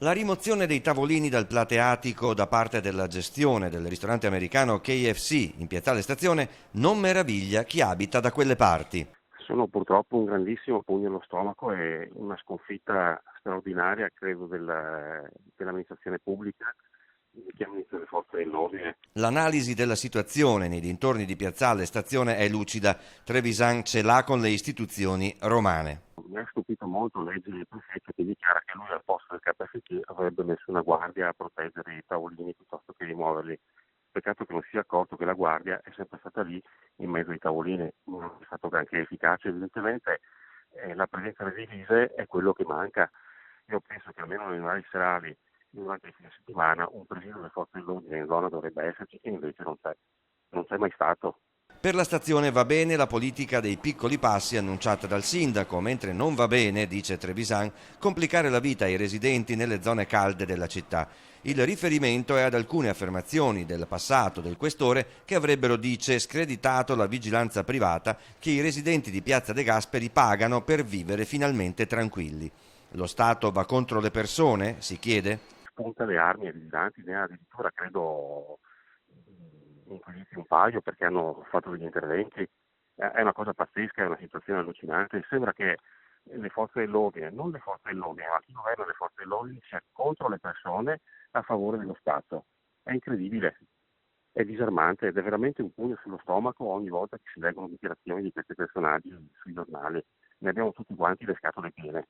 La rimozione dei tavolini dal plateatico da parte della gestione del ristorante americano KFC in Piazzale Stazione non meraviglia chi abita da quelle parti. Sono purtroppo un grandissimo pugno allo stomaco e una sconfitta straordinaria, credo, dell'amministrazione pubblica e chiaramente delle forze dell'ordine. L'analisi della situazione nei dintorni di Piazzale Stazione è lucida. Trevisan ce l'ha con le istituzioni romane. Mi ha stupito molto leggere il prefetto che dichiara che lui al posto del KFC avrebbe messo una guardia a proteggere i tavolini piuttosto che rimuoverli. Peccato che non si sia accorto che la guardia è sempre stata lì in mezzo ai tavolini, non è stato granché efficace. Evidentemente la presenza delle divise è quello che manca. Io penso che almeno nei orari serali, durante il fine settimana, un presidio delle forze dell'ordine in zona dovrebbe esserci e invece non c'è mai stato. Per la stazione va bene la politica dei piccoli passi annunciata dal sindaco, mentre non va bene, dice Trevisan, complicare la vita ai residenti nelle zone calde della città. Il riferimento è ad alcune affermazioni del passato del questore che avrebbero, dice, screditato la vigilanza privata che i residenti di Piazza De Gasperi pagano per vivere finalmente tranquilli. Lo Stato va contro le persone? Si chiede. Spunta le armi ai vigilanti, ne ha addirittura credo inquisiti un paio perché hanno fatto degli interventi. È una cosa pazzesca, è una situazione allucinante. Sembra che le forze dell'ordine, non le forze dell'ordine, ma chi governa le forze dell'ordine sia contro le persone a favore dello Stato. È incredibile, è disarmante ed è veramente un pugno sullo stomaco ogni volta che si leggono dichiarazioni di questi personaggi sui giornali. Ne abbiamo tutti quanti le scatole piene.